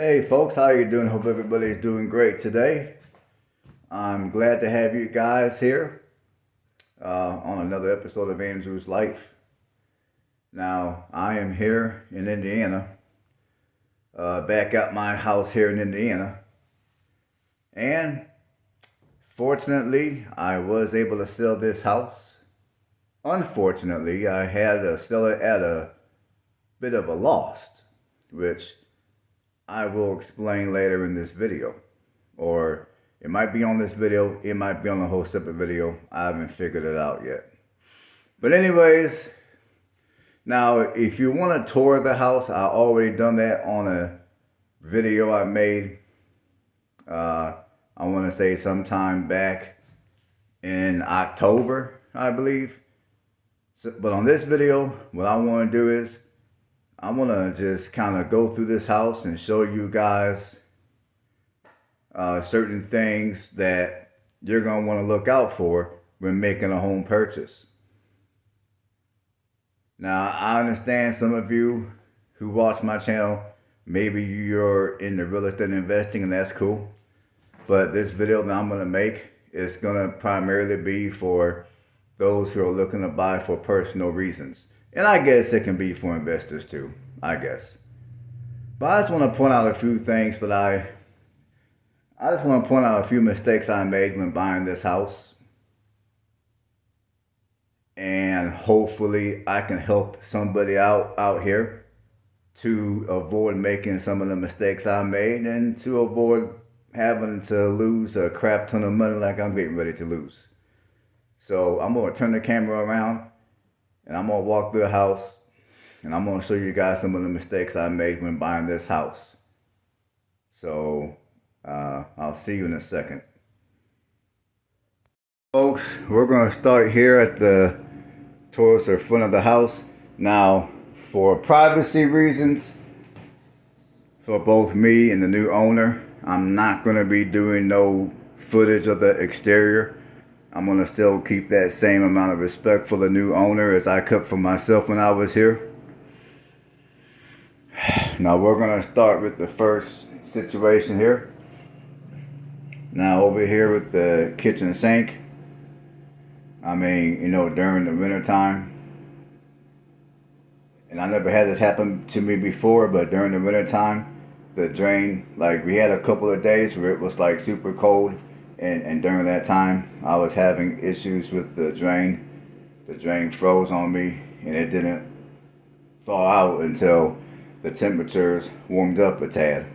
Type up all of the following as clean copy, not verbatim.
Hey folks, how you doing? Hope everybody's doing great today. I'm glad to have you guys here on another episode of Andrew's Life. Now, I am here in Indiana, back at my house here in Indiana, and fortunately, I was able to sell this house. Unfortunately, I had to sell it at a bit of a loss, which I will explain later in this video. Or it might be on this video, it might be on a whole separate video. I haven't figured it out yet. But anyways, now if you want to tour the house, I already done that on a video I made. I want to say sometime back in October, I believe. But on this video, what I want to do is I want to just kind of go through this house and show you guys certain things that you're going to want to look out for when making a home purchase. Now, I understand some of you who watch my channel, maybe you're into real estate investing, and that's cool. But this video that I'm going to make is going to primarily be for those who are looking to buy for personal reasons. And I guess it can be for investors too, I guess. But I just want to point out a few things that I just want to point out a few mistakes I made when buying this house. And hopefully I can help somebody out here to avoid making some of the mistakes I made and to avoid having to lose a crap ton of money like I'm getting ready to lose. So I'm going to turn the camera around and I'm going to walk through the house and I'm going to show you guys some of the mistakes I made when buying this house. So I'll see you in a second. Folks, we're going to start here at towards the front of the house. Now, for privacy reasons, for both me and the new owner, I'm not going to be doing no footage of the exterior. I'm going to still keep that same amount of respect for the new owner as I kept for myself when I was here. Now we're going to start with the first situation here. Now over here with the kitchen sink, I mean, you know, during the winter time, and I never had this happen to me before, but during the winter time, the drain, like we had a couple of days where it was like super cold, and during that time I was having issues with the drain. The drain froze on me and it didn't thaw out until the temperatures warmed up a tad.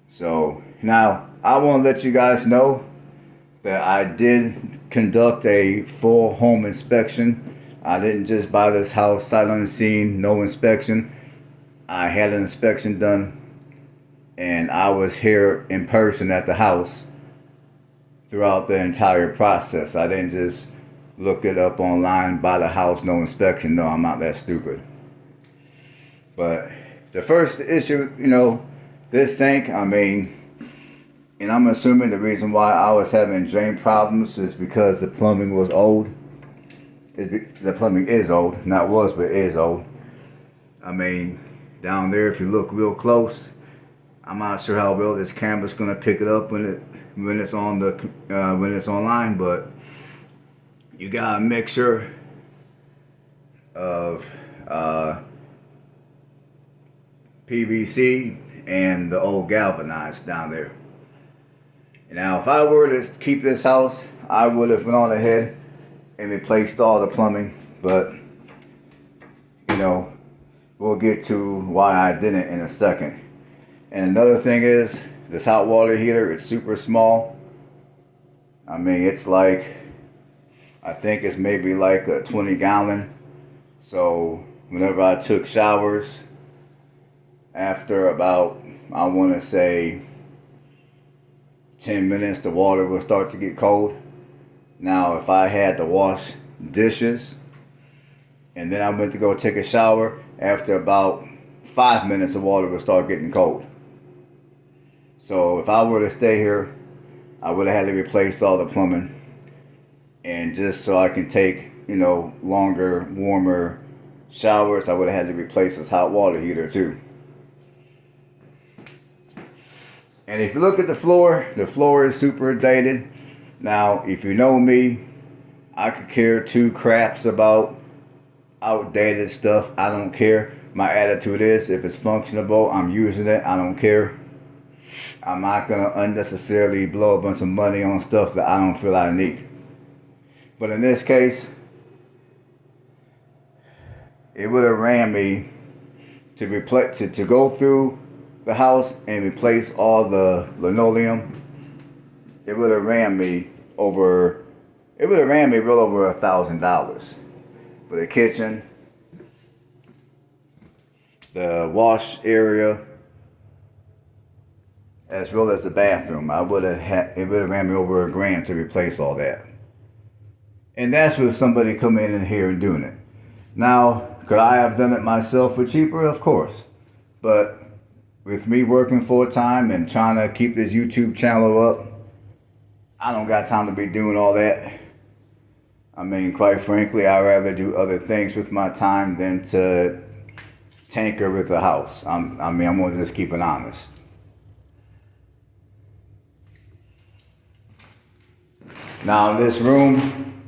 So now I want to let you guys know that I did conduct a full home inspection. I didn't just buy this house sight unseen, no inspection. I had an inspection done and I was here in person at the house throughout the entire process. I didn't just look it up online, buy the house, no inspection. No, I'm not that stupid. But the first issue, you know, this sink, I mean, and I'm assuming the reason why I was having drain problems is because the plumbing was old. The plumbing is old, not was, but is old. I mean, down there, if you look real close, I'm not sure how well this camera's gonna pick it up when it's online, but you got a mixture of PVC and the old galvanized down there. Now, if I were to keep this house, I would have went on ahead and replaced all the plumbing, but you know, we'll get to why I didn't in a second. And another thing is, this hot water heater, it's super small. I mean, it's like, I think it's maybe like a 20 gallon. So whenever I took showers, after about, I want to say 10 minutes, the water will start to get cold. Now, if I had to wash dishes and then I went to go take a shower, after about 5 minutes, the water will start getting cold. So if I were to stay here, I would have had to replace all the plumbing. And just so I can take, you know, longer, warmer showers, I would have had to replace this hot water heater too. And if you look at the floor is super dated. Now, if you know me, I could care two craps about outdated stuff. I don't care. My attitude is if it's functionable, I'm using it. I don't care. I'm not going to unnecessarily blow a bunch of money on stuff that I don't feel I need. But in this case, it would have ran me to replace to go through the house and replace all the linoleum. It would have ran me well over $1,000 for the kitchen, the wash area, as well as the bathroom. It would have ran me over $1,000 to replace all that. And that's with somebody coming in here and doing it. Now, could I have done it myself for cheaper? Of course. But with me working full time and trying to keep this YouTube channel up, I don't got time to be doing all that. I mean, quite frankly, I'd rather do other things with my time than to tinker with the house. I'm going to just keep it honest. Now, this room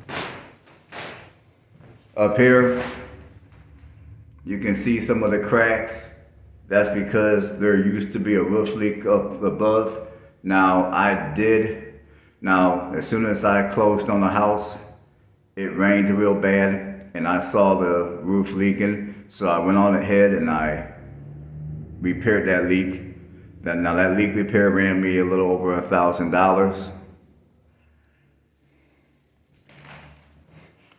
up here, you can see some of the cracks. That's because there used to be a roof leak up above. Now, as soon as I closed on the house, it rained real bad and I saw the roof leaking. So I went on ahead and I repaired that leak. Now that leak repair ran me a little over $1,000.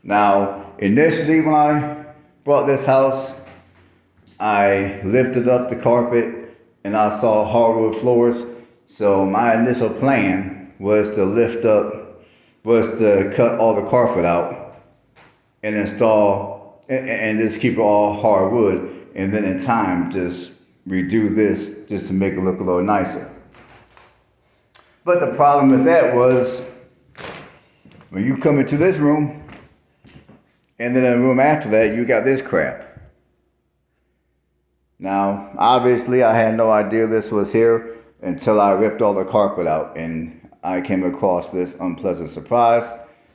Now, initially when I bought this house, I lifted up the carpet and I saw hardwood floors. So my initial plan was to cut all the carpet out and install, and just keep it all hardwood. And then in time, just redo this just to make it look a little nicer. But the problem with that was when you come into this room, and then in the room after that, you got this crap. Now, obviously, I had no idea this was here until I ripped all the carpet out and I came across this unpleasant surprise.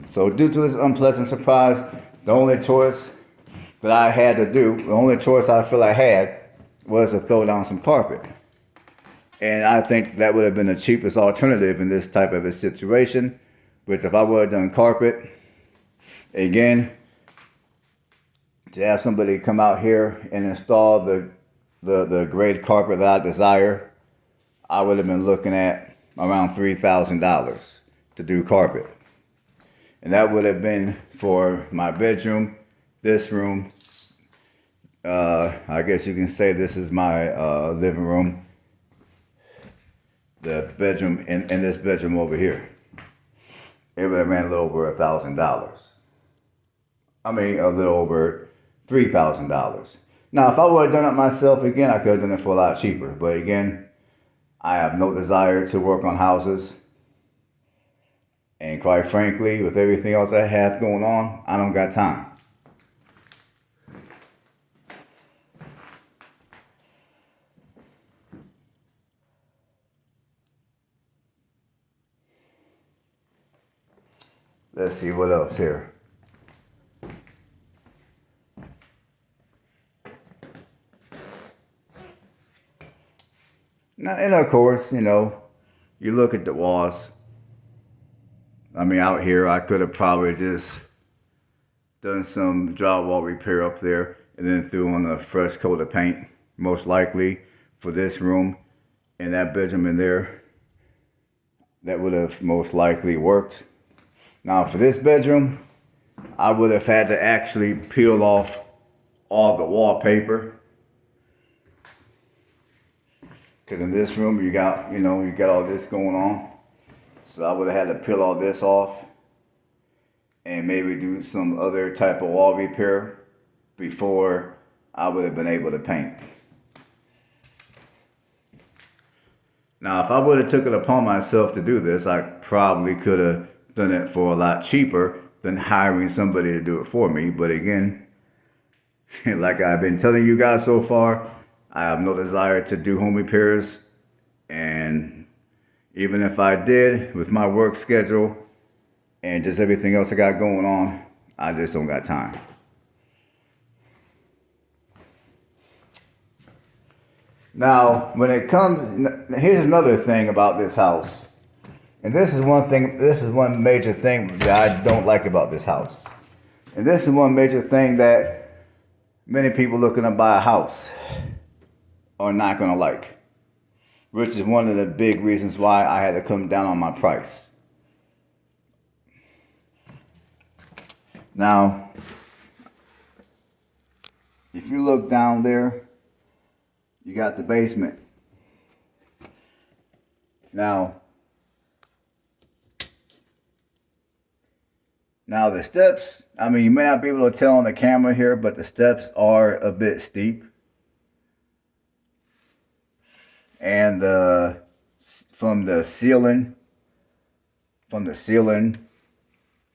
So due to this unpleasant surprise, the only choice that I had to do, the only choice I feel I had, was to throw down some carpet. And I think that would have been the cheapest alternative in this type of a situation, which if I would have done carpet, again, to have somebody come out here and install the grade carpet that I desire, I would have been looking at around $3,000 to do carpet. And that would have been for my bedroom, this room. I guess you can say this is my living room. The bedroom and this bedroom over here. It would have ran a little over $1,000. I mean, a little over $3,000. Now, if I would have done it myself, again, I could have done it for a lot cheaper. But again, I have no desire to work on houses. And quite frankly, with everything else I have going on, I don't got time. Let's see what else here. Now, and of course, you look at the walls. I mean, out here, I could have probably just done some drywall repair up there and then threw on a fresh coat of paint, most likely for this room and that bedroom in there. That would have most likely worked. Now, for this bedroom, I would have had to actually peel off all the wallpaper. Because in this room, you got all this going on. So I would have had to peel all this off and maybe do some other type of wall repair before I would have been able to paint. Now, if I would have took it upon myself to do this, I probably could have done it for a lot cheaper than hiring somebody to do it for me. But again, like I've been telling you guys so far, I have no desire to do home repairs, and Even if I did, with my work schedule and just everything else I got going on, I just don't got time. Now, when it comes, here's another thing about this house. And this is one major thing that I don't like about this house. And this is one major thing that many people looking to buy a house are not going to like, which is one of the big reasons why I had to come down on my price. Now, if you look down there, you got the basement. Now the steps, I mean, you may not be able to tell on the camera here, but the steps are a bit steep. And from the ceiling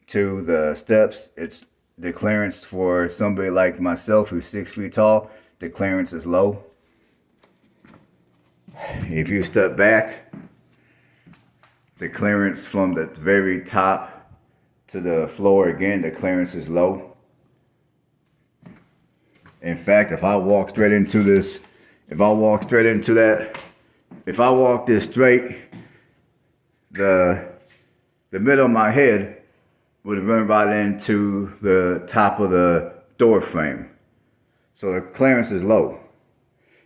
to the steps, it's the clearance for somebody like myself who's 6 feet tall, the clearance is low. If you step back, the clearance from the very top to the floor, again, the clearance is low. In fact, if I walk this straight, the middle of my head would run right into the top of the door frame. So the clearance is low.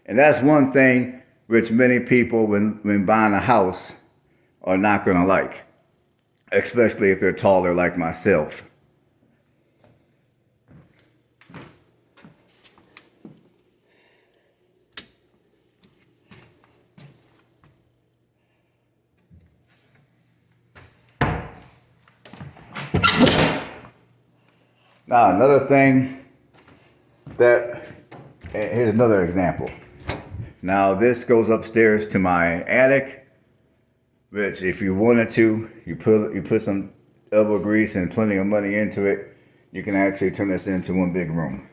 And that's one thing which many people, when buying a house, are not going to like, especially if they're taller like myself. Now another thing here's another example. Now this goes upstairs to my attic, which if you wanted to, you put some elbow grease and plenty of money into it, you can actually turn this into one big room.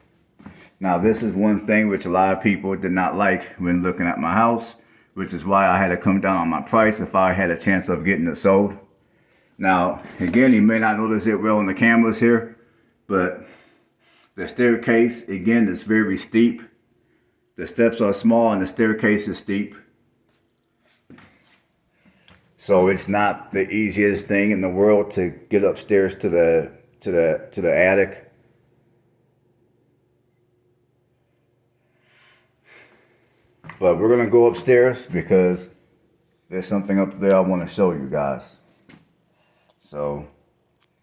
Now this is one thing which a lot of people did not like when looking at my house, which is why I had to come down on my price if I had a chance of getting it sold. Now, again, you may not notice it well on the cameras here, but the staircase, again, is very steep. The steps are small and the staircase is steep. So it's not the easiest thing in the world to get upstairs to the attic. But we're gonna go upstairs because there's something up there I want to show you guys. So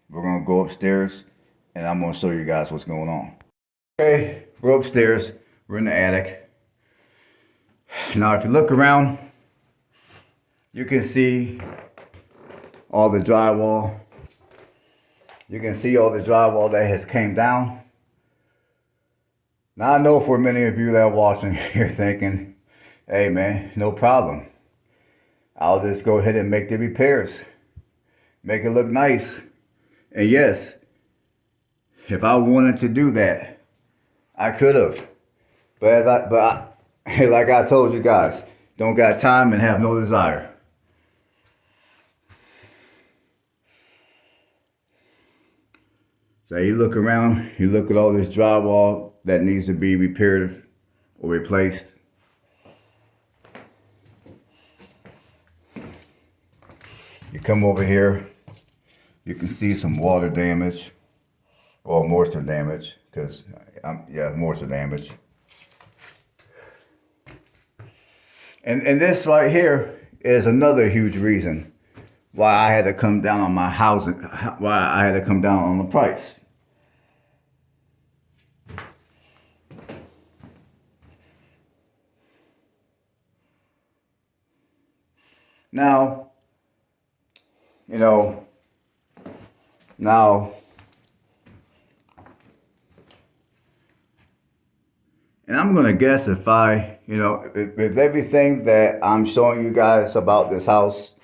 we're gonna go upstairs and I'm gonna show you guys what's going on. Okay, we're upstairs, we're in the attic. Now if you look around, you can see all the drywall. You can see all the drywall that has came down. Now I know for many of you that are watching, you're thinking, hey man, no problem. I'll just go ahead and make the repairs. Make it look nice. And yes, if I wanted to do that, I could have. But like I told you guys, don't got time and have no desire. So you look around, you look at all this drywall that needs to be repaired or replaced. You come over here, you can see some water damage or moisture damage, because moisture damage. And this right here is another huge reason why I had to come down on my housing, why I had to come down on the price. Now, and I'm going to guess if with everything that I'm showing you guys about this house,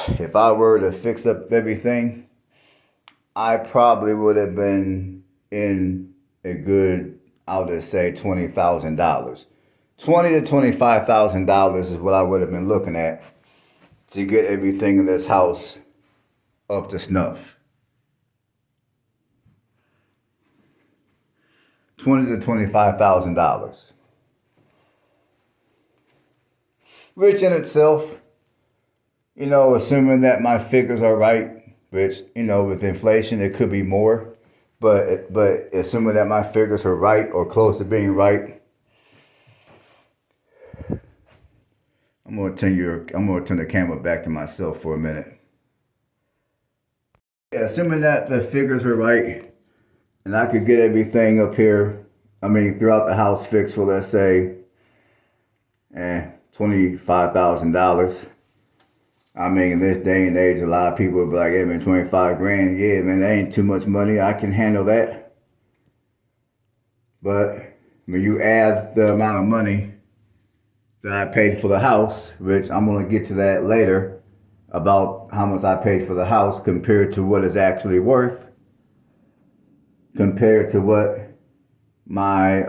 if I were to fix up everything, I probably would have been in a good, I'll just say $20,000. $20,000 to $25,000 is what I would have been looking at to get everything in this house up to snuff. $20,000 to $25,000. Which in itself, assuming that my figures are right, which, with inflation, it could be more. But assuming that my figures are right or close to being right, I'm gonna turn the camera back to myself for a minute. Yeah, assuming that the figures are right, and I could get everything up here, throughout the house fixed for, let's say, $25,000. In this day and age, a lot of people will be like, hey man, 25 grand, yeah man, that ain't too much money, I can handle that. But when you add the amount of money that I paid for the house, which I'm gonna get to that later, about how much I paid for the house compared to what it's actually worth, compared to what my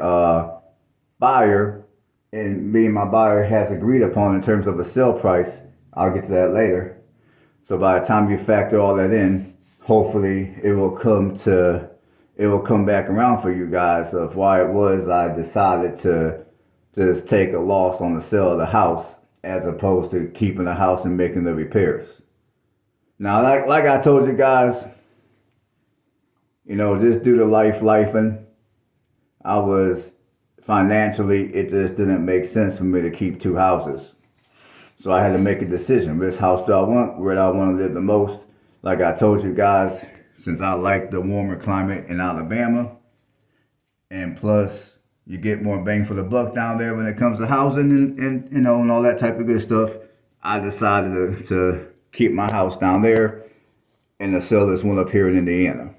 buyer and me and my buyer has agreed upon in terms of a sale price. I'll get to that later. So by the time you factor all that in, hopefully it will come back around for you guys of why it was I decided to just take a loss on the sale of the house as opposed to keeping the house and making the repairs. Now, like I told you guys, just due to lifing, I was financially, it just didn't make sense for me to keep two houses. So I had to make a decision. Which house do I want? Where do I want to live the most? Like I told you guys, since I like the warmer climate in Alabama, and plus you get more bang for the buck down there when it comes to housing and all that type of good stuff, I decided to keep my house down there and to sell this one up here in Indiana.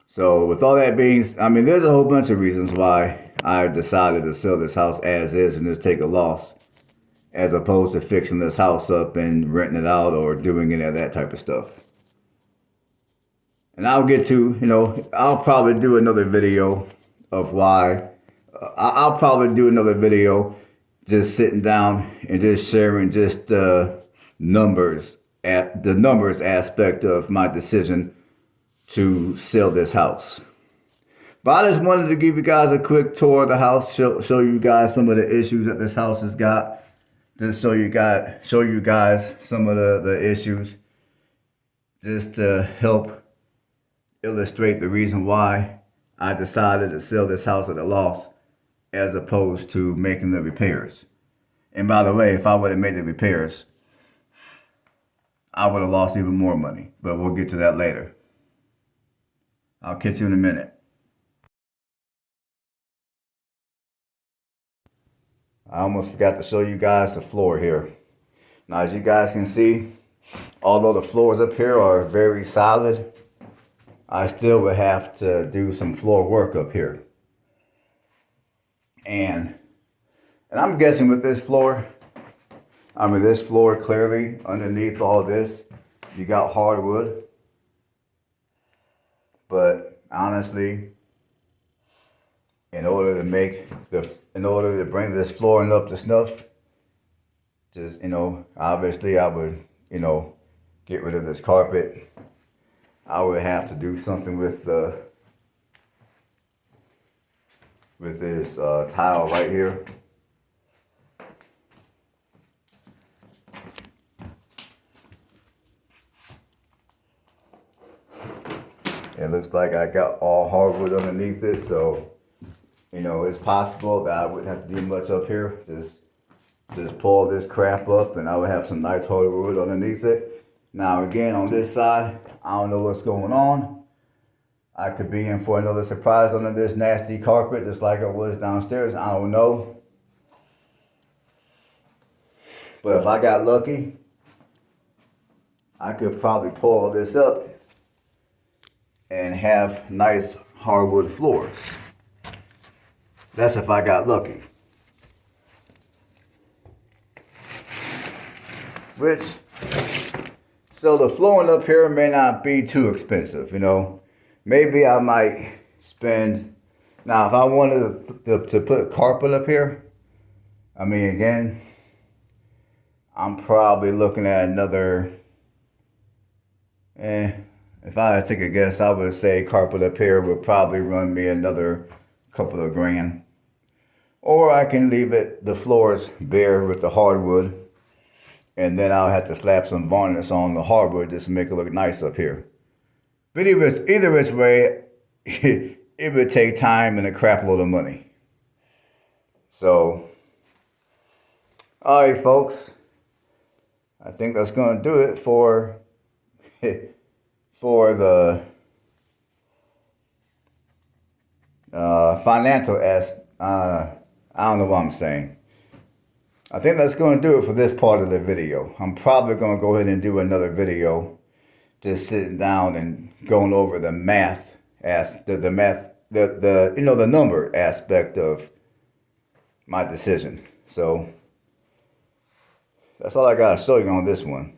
So with all that being, there's a whole bunch of reasons why I decided to sell this house as is and just take a loss, as opposed to fixing this house up and renting it out or doing any of that type of stuff. And I'll get to, I'll probably do another video of why. I'll probably do another video just sitting down and just sharing just the numbers aspect of my decision to sell this house. But I just wanted to give you guys a quick tour of the house, show you guys some of the issues that this house has got. Just show you guys some of the issues, just to help illustrate the reason why I decided to sell this house at a loss as opposed to making the repairs. And by the way, if I would have made the repairs, I would have lost even more money. But we'll get to that later. I'll catch you in a minute. I almost forgot to show you guys the floor here. Now, as you guys can see, although the floors up here are very solid, I still would have to do some floor work up here. And I'm guessing with this floor, this floor clearly underneath all this, you got hardwood. But honestly, in order to bring this flooring up to snuff, just, obviously I would, get rid of this carpet. I would have to do something with this tile right here. It looks like I got all hardwood underneath it, so it's possible that I wouldn't have to do much up here. Just pull this crap up and I would have some nice hardwood underneath it. Now again, on this side, I don't know what's going on. I could be in for another surprise under this nasty carpet, just like I was downstairs. I don't know. But if I got lucky, I could probably pull all this up and have nice hardwood floors. That's if I got lucky. So the flooring up here may not be too expensive, Maybe I might spend, now if I wanted to put carpet up here, again, I'm probably looking at another, if I had to take a guess, I would say carpet up here would probably run me another couple of grand. Or I can leave the floors bare with the hardwood, and then I'll have to slap some varnish on the hardwood just to make it look nice up here. But either which way, it would take time and a crap load of money. So, all right, folks. I think that's going to do it for the financial aspect. I don't know what I'm saying. I think that's going to do it for this part of the video. I'm probably going to go ahead and do another video, just sitting down and going over the math, the number aspect of my decision. So that's all I got to show you on this one.